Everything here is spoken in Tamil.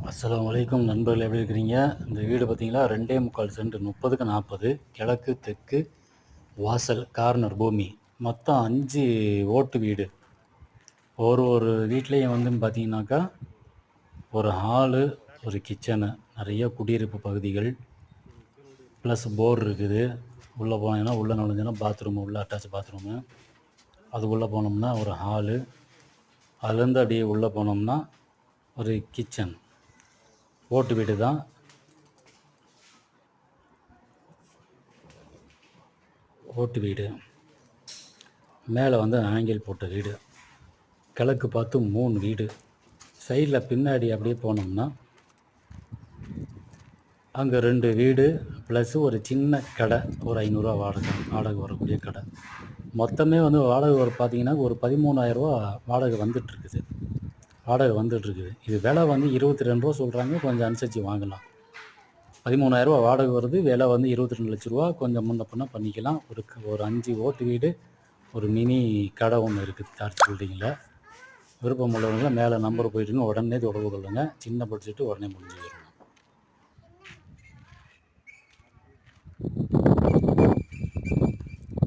அஸ்ஸலாமு அலைக்கும் நண்பர்கள், எப்படி இருக்கிறீங்க? இந்த வீடு பார்த்தீங்களா, 2.25 சென்ட், 30க்கு 40, கிழக்கு தெற்கு வாசல், கார்னர் பூமி, மொத்தம் 5 ஓட்டு வீடு. ஒரு வீட்லேயும் வந்து பார்த்தீங்கன்னாக்கா ஒரு ஹாலு, ஒரு கிச்சனு, நிறைய குடியிருப்பு பகுதிகள், ப்ளஸ் போர் இருக்குது. உள்ளே போனீங்கன்னா, உள்ளே நுழைஞ்சோன்னா பாத்ரூமு, உள்ளே அட்டாச் பாத்ரூமு, அது உள்ளே போனோம்னா ஒரு ஹாலு, அதுலேருந்து அப்படியே உள்ளே போனோம்னா ஒரு கிச்சன். ஓட்டு வீடு தான். ஓட்டு வீடு மேலே வந்து ஆங்கில் போட்ட வீடு. கிழக்கு பார்த்து 3 வீடு. சைடில் பின்னாடி அப்படியே போனோம்னா அங்கே 2 வீடு ப்ளஸ் ஒரு சின்ன கடை, ஒரு 500 வாடகை வரக்கூடிய கடை. மொத்தமே வந்து வாடகை பார்த்தீங்கன்னா ஒரு 13,000 வாடகை வந்துட்டுருக்குது. இது விலை வந்து 22 ரூபா சொல்கிறாங்க. கொஞ்சம் அனுசரித்து வாங்கலாம். 13,000 வாடகை வருது. விலை வந்து 22 லட்ச ரூபா. கொஞ்சம் முன்ன பின்ன பண்ணிக்கலாம். ஒரு 5 ஓட்டு வீடு, ஒரு மினி கடை ஒன்று இருக்குது டார்ச் பில்டிங்கில். விருப்பம் உள்ளவங்களாம் மேலே நம்பர் போயிட்டுன்னு உடனே தொடர்பு கொள்ளுங்க. சின்ன பட்ஜெட்டு உடனே முடிஞ்சு போயிடும்.